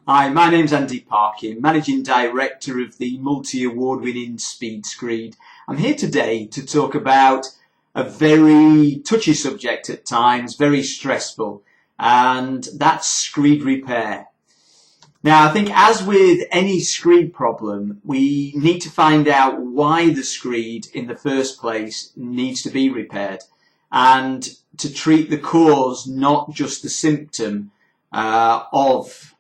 Hi, my name's Andy Parkin, Managing Director of the Multi-Award Winning Speed Screed. I'm here today to talk about a very touchy subject at times, very stressful, and that's Screed Repair. Now, I think as with any Screed problem, we need to find out why the Screed in the first place needs to be repaired, and to treat the cause, not just the symptom of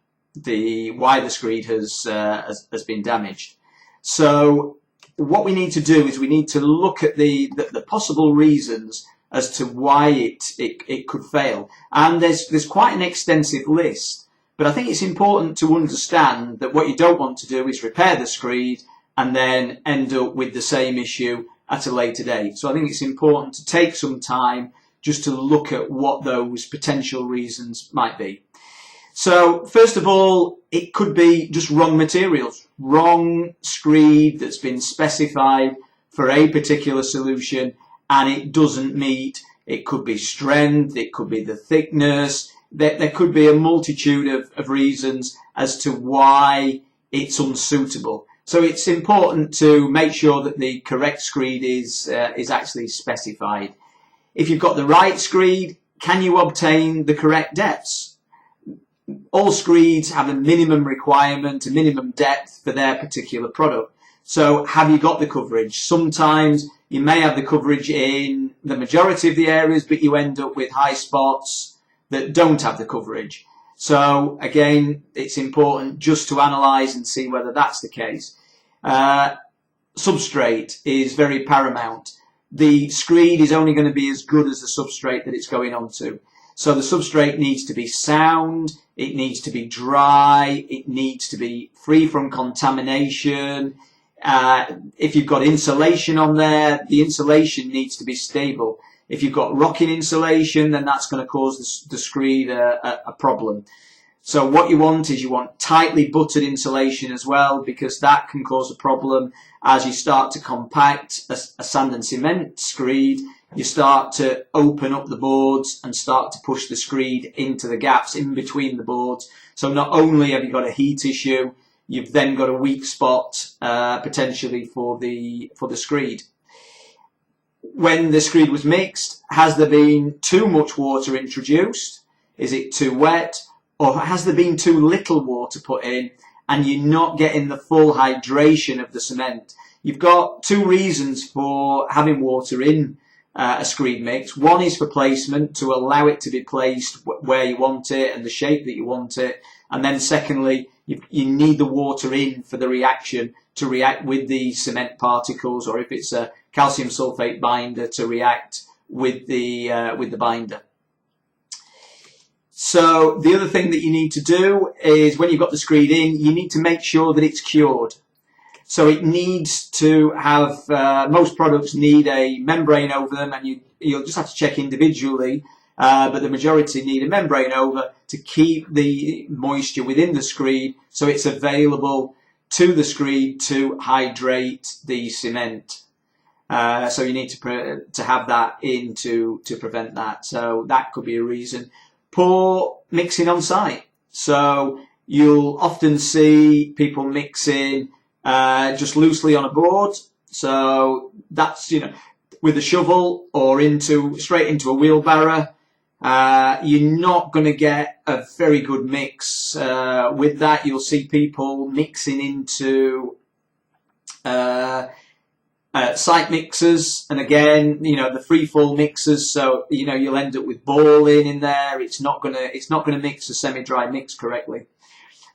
why the Screed has been damaged. So what we need to do is we need to look at the possible reasons as to why it could fail, and there's quite an extensive list. But I think it's important to understand that what you don't want to do is repair the Screed and then end up with the same issue at a later date. So I think it's important to take some time just to look at what those potential reasons might be. So first of all, it could be just wrong materials, wrong Screed that's been specified for a particular solution and it doesn't meet. It could be strength, it could be the thickness, there could be a multitude of reasons as to why it's unsuitable. So it's important to make sure that the correct Screed is actually specified. If you've got the right Screed, can you obtain the correct depths? All Screeds have a minimum requirement, a minimum depth for their particular product. So have you got the coverage? Sometimes you may have the coverage in the majority of the areas, but you end up with high spots that don't have the coverage. So again, it's important just to analyse and see whether that's the case. Substrate is very paramount. The Screed is only going to be as good as the substrate that it's going onto. So the substrate needs to be sound, it needs to be dry, it needs to be free from contamination. If you've got insulation on there, the insulation needs to be stable. If you've got rocking insulation, then that's going to cause the Screed a problem. So what you want is you want tightly buttered insulation as well, because that can cause a problem as you start to compact a sand and cement Screed. You start to open up the boards and start to push the Screed into the gaps in between the boards. So not only have you got a heat issue, you've then got a weak spot potentially for the Screed. When the Screed was mixed, has there been too much water introduced? Is it too wet? Or has there been too little water put in and you're not getting the full hydration of the cement? You've got two reasons for having water in a Screed mix. One is for placement, to allow it to be placed where you want it and the shape that you want it. And then secondly, you need the water in for the reaction to react with the cement particles, or if it's a calcium sulfate binder, to react with the binder. So the other thing that you need to do is, when you've got the Screed in, you need to make sure that it's cured. So it needs to have, most products need a membrane over them, and you'll just have to check individually, but the majority need a membrane over to keep the moisture within the Screed so it's available to the Screed to hydrate the cement. So you need to have that in to prevent that. So that could be a reason. Poor mixing on site. So you'll often see people mixing just loosely on a board. So that's, with a shovel or straight into a wheelbarrow. You're not going to get a very good mix with that. You'll see people mixing into site mixers, and again, the free fall mixers. So you'll end up with balling in there. It's not gonna mix a semi-dry mix correctly.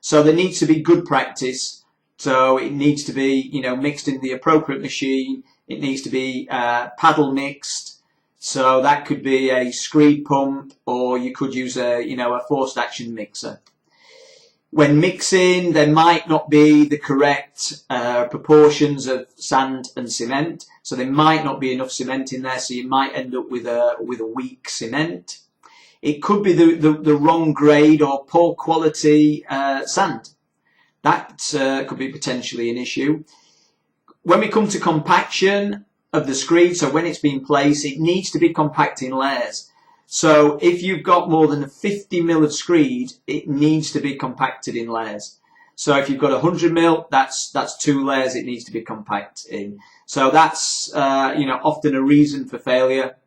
So there needs to be good practice. So it needs to be mixed in the appropriate machine. It needs to be paddle mixed. So that could be a Screed pump, or you could use a forced action mixer. When mixing, there might not be the correct proportions of sand and cement, so there might not be enough cement in there, so you might end up with a weak cement. It could be the wrong grade or poor quality sand. That could be potentially an issue. When we come to compaction of the Screed, so when it's been placed, it needs to be compact in layers. So if you've got more than 50 mil of screed, it needs to be compacted in layers. So if you've got 100 mil, that's 2 layers it needs to be compacted in. So that's often a reason for failure.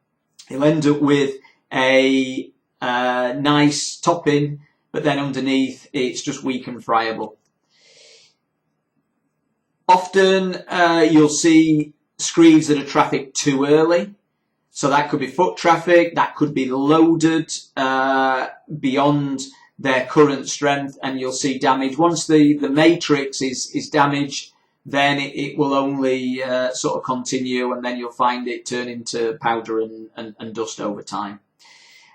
You'll end up with a nice topping, but then underneath it's just weak and friable. Often you'll see screeds that are trafficked too early. So that could be foot traffic, that could be loaded beyond their current strength, and you'll see damage. Once the matrix is damaged, then it will only sort of continue, and then you'll find it turn into powder and dust over time.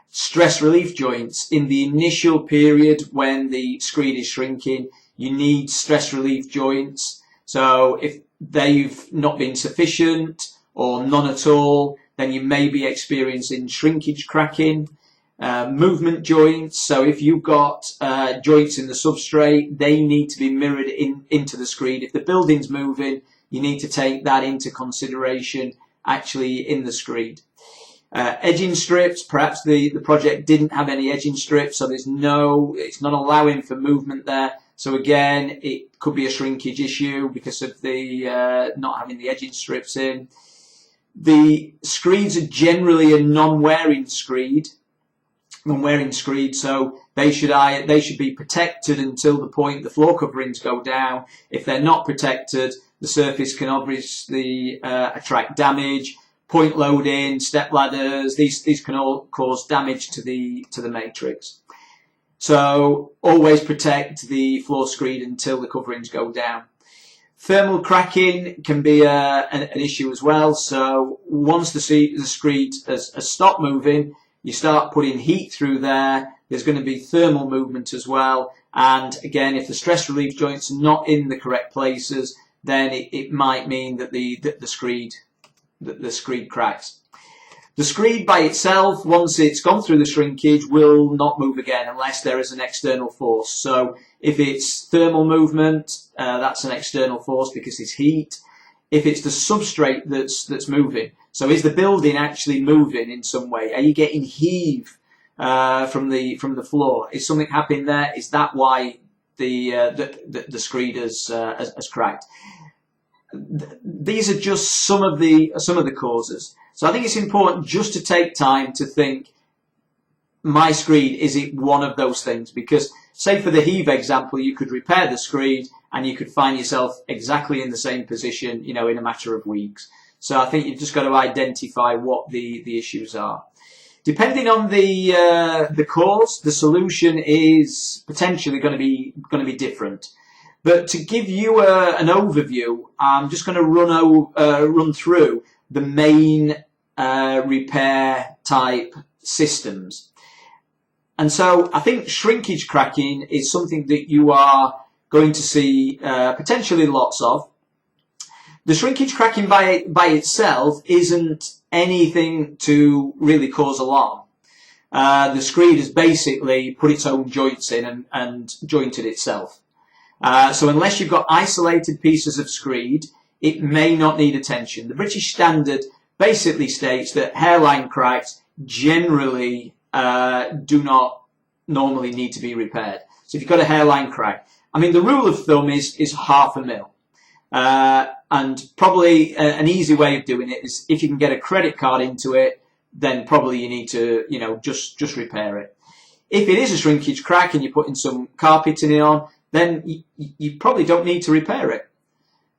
Stress relief joints. In the initial period when the screed is shrinking, you need stress relief joints. So if they've not been sufficient or none at all, then you may be experiencing shrinkage cracking. Movement joints. So if you've got joints in the substrate, they need to be mirrored into the screed. If the building's moving, you need to take that into consideration actually in the screed. Edging strips. Perhaps the project didn't have any edging strips, so it's not allowing for movement there. So again, it could be a shrinkage issue because of the not having the edging strips in. The screeds are generally a non-wearing screed, so they should be protected until the point the floor coverings go down. If they're not protected, the surface can obviously attract damage. Point loading, step ladders, these can all cause damage to the matrix. So always protect the floor screed until the coverings go down. Thermal cracking can be an issue as well. So once the screed has stopped moving, you start putting heat through there. There's going to be thermal movement as well. And again, if the stress relief joints are not in the correct places, then it might mean that the screed cracks. The screed by itself, once it's gone through the shrinkage, will not move again unless there is an external force. So if it's thermal movement, that's an external force because it's heat. If it's the substrate that's moving, so is the building actually moving in some way? Are you getting heave from the floor? Is something happening there? Is that why the screed has cracked? These are just some of the causes. So I think it's important just to take time to think, my screed, is it one of those things? Because say for the heave example, you could repair the screed and you could find yourself exactly in the same position, in a matter of weeks. So I think you've just got to identify what the issues are. Depending on the cause, the solution is potentially going to be different. But to give you an overview, I'm just going to run through the main repair type systems. And so I think shrinkage cracking is something that you are going to see potentially lots of. The shrinkage cracking by itself isn't anything to really cause alarm. The screed has basically put its own joints in and jointed itself. So unless you've got isolated pieces of screed, it may not need attention. The British Standard basically states that hairline cracks generally do not normally need to be repaired. So if you've got a hairline crack, I mean, the rule of thumb is 0.5 mil. And probably an easy way of doing it is if you can get a credit card into it, then probably you need to, just repair it. If it is a shrinkage crack and you're putting some carpeting on, then you probably don't need to repair it.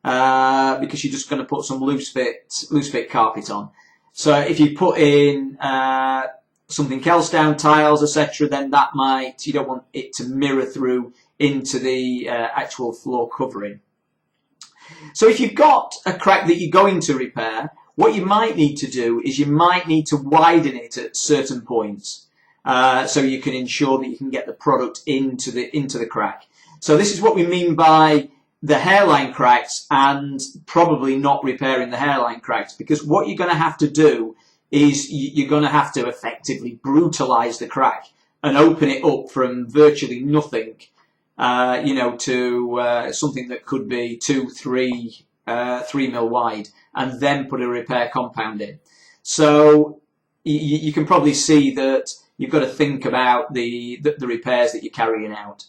Because you're just going to put some loose fit carpet on. So if you put in something else down, tiles, etc., then you don't want it to mirror through into the actual floor covering. So if you've got a crack that you're going to repair, what you might need to do is you might need to widen it at certain points, so you can ensure that you can get the product into the crack. So this is what we mean by the hairline cracks and probably not repairing the hairline cracks, because what you're going to have to do is you're going to have to effectively brutalize the crack and open it up from virtually nothing, to something that could be 3 mil wide, and then put a repair compound in. So you can probably see that you've got to think about the repairs that you're carrying out.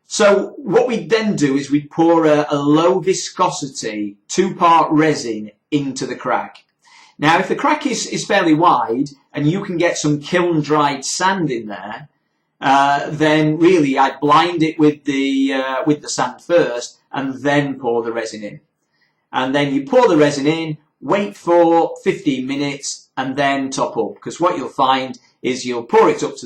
So what we then do is we pour a low viscosity 2-part resin into the crack. Now, if the crack is fairly wide and you can get some kiln dried sand in there, then really I'd blind it with the sand first and then pour the resin in. And then you pour the resin in, wait for 15 minutes and then top up, because what you'll find is you'll pour it up to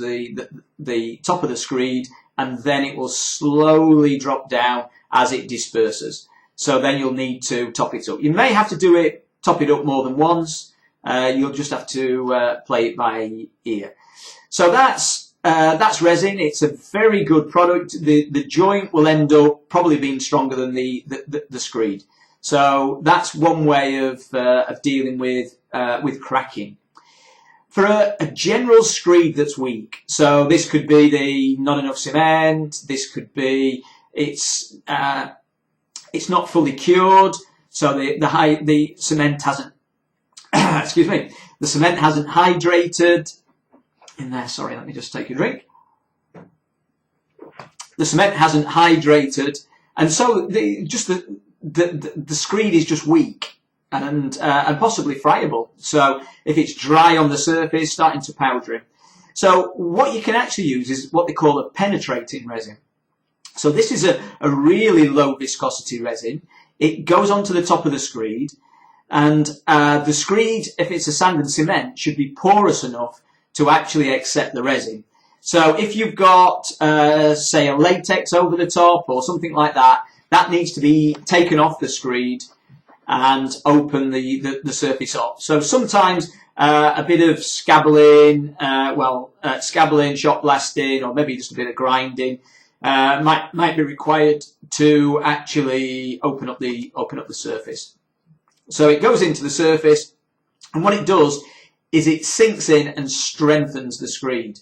the top of the screed and then it will slowly drop down as it disperses. So then you'll need to top it up. You may have to top it up more than once. You'll just have to play it by ear. So that's resin. It's a very good product. The joint will end up probably being stronger than the screed. So that's one way of dealing with cracking. For a general screed that's weak, so this could be the not enough cement. This could be it's not fully cured, so the cement hasn't excuse me, the cement hasn't hydrated in there. Sorry, let me just take a drink. The cement hasn't hydrated, and so the screed is just weak and possibly friable. So if it's dry on the surface, starting to powder. So what you can actually use is what they call a penetrating resin. So this is a really low viscosity resin. It goes onto the top of the screed, and the screed, if it's a sand and cement, should be porous enough to actually accept the resin. So if you've got, say, a latex over the top or something like that, that needs to be taken off the screed and open the surface up. So sometimes a bit of scabbling, scabbling, shot blasting, or maybe just a bit of grinding might be required to actually open up the surface. So it goes into the surface, and what it does is it sinks in and strengthens the screed.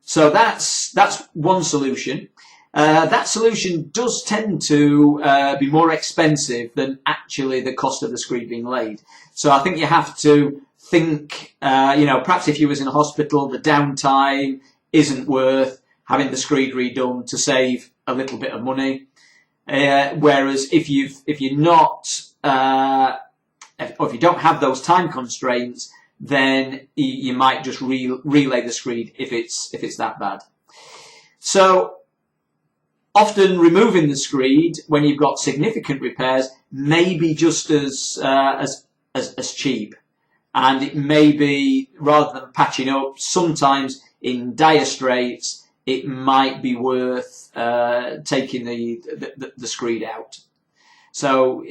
So that's one solution. That solution does tend to be more expensive than actually the cost of the screed being laid. So I think you have to think, perhaps if you was in a hospital, the downtime isn't worth having the screed redone to save a little bit of money. Whereas if you're not, or if you don't have those time constraints, then you might just relay the screed if it's that bad. So often removing the screed when you've got significant repairs may be just as cheap, and it may be, rather than patching up, sometimes in dire straits it might be worth taking the screed out. So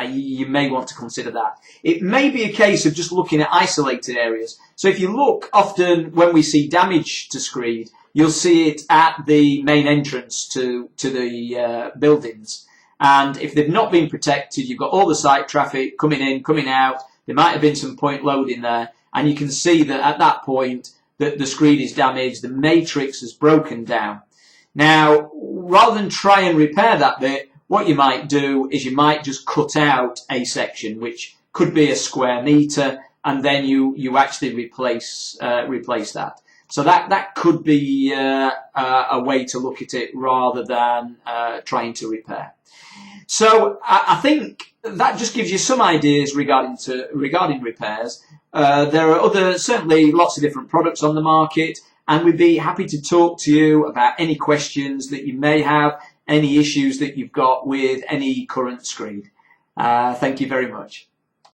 you may want to consider that. It may be a case of just looking at isolated areas. So if you look, often when we see damage to screed, you'll see it at the main entrance to the buildings. And if they've not been protected, you've got all the site traffic coming in, coming out. There might have been some point loading there. And you can see that at that point, that the screed is damaged, the matrix has broken down. Now, rather than try and repair that bit, what you might do is you might just cut out a section, which could be a square meter, and then you actually replace that. So that could be a way to look at it rather than trying to repair. So I think that just gives you some ideas regarding repairs. There are certainly lots of different products on the market, and we'd be happy to talk to you about any questions that you may have, any issues that you've got with any current screed. Thank you very much.